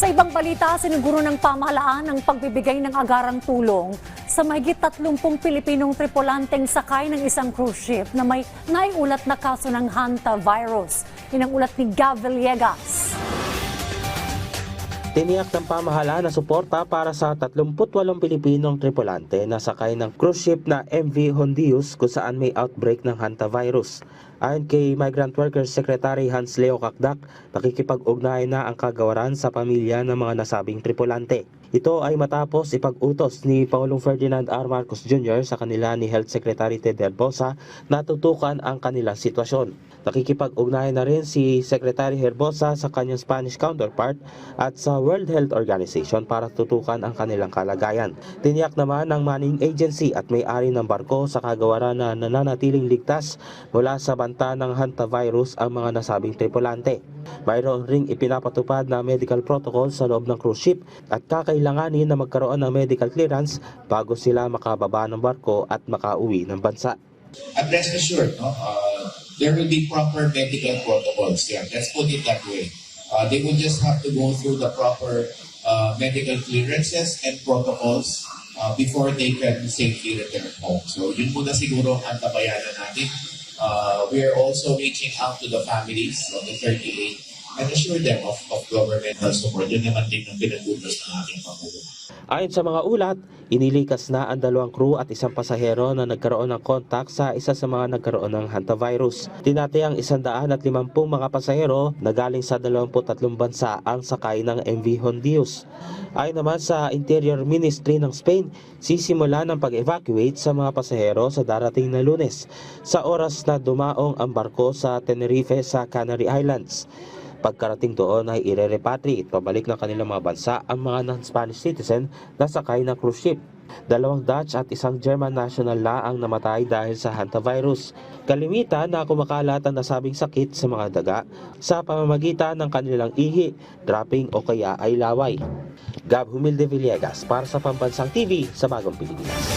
Sa ibang balita, siniguro ng pamahalaan ang pagbibigay ng agarang tulong sa mahigit 30 Pilipinong tripulanteng sakay ng isang cruise ship na may naiulat na kaso ng hantavirus. Yan ang ulat ni Gav Villegas. Tiniyak ng pamahalaan na suporta para sa 38 Pilipinong tripulante na sakay ng cruise ship na MV Hondius kung saan may outbreak ng hantavirus. Ayon kay Migrant Workers Secretary Hans Leo Kakdak, nakikipag-ugnayan na ang kagawaran sa pamilya ng mga nasabing tripulante. Ito ay matapos ipag-utos ni Pangulong Ferdinand R. Marcos Jr. sa kanila ni Health Secretary Ted Herbosa na tutukan ang kanilang sitwasyon. Nakikipag-ugnayan na rin si Secretary Herbosa sa kanyang Spanish counterpart at sa World Health Organization para tutukan ang kanilang kalagayan. Tiniyak naman ng manning agency at may-ari ng barko sa kagawaran na nananatiling ligtas mula sa banta ng hantavirus ang mga nasabing tripulante. Mayroon ring ipinapatupad na medical protocol sa loob ng cruise ship at kakailanganin na magkaroon ng medical clearance bago sila makababa ng barko at makauwi ng bansa. And rest assured, there will be proper medical protocols there. Let's put it that way. They will just have to go through the proper medical clearances and protocols before they can safely return home. So yun muna siguro ang tabayanan natin. We are also reaching out to the families of the 38 and assure them of governmental support. Yun naman din ang pinag-utos ng ating Pangulo. Ayon sa mga ulat, inilikas na ang 2 crew at isang pasahero na nagkaroon ng kontak sa isa sa mga nagkaroon ng hantavirus. Tinatayang 150 mga pasahero na galing sa 23 bansa ang sakay ng MV Hondius. Ayon naman sa Interior Ministry ng Spain, sisimula ng pag-evacuate sa mga pasahero sa darating na Lunes sa oras na dumaong ang barko sa Tenerife sa Canary Islands. Pagkarating doon ay ire-repatriate pabalik ng kanilang mga bansa ang mga non-Spanish citizen na sakay ng cruise ship. 2 Dutch at isang German national na ang namatay dahil sa hantavirus. Kalimitan na kumakalat ang nasabing sakit sa mga daga sa pamamagitan ng kanilang ihi, dropping o kaya ay laway. Gab Humilde Villegas para sa Pambansang TV sa Bagong Pilipinas.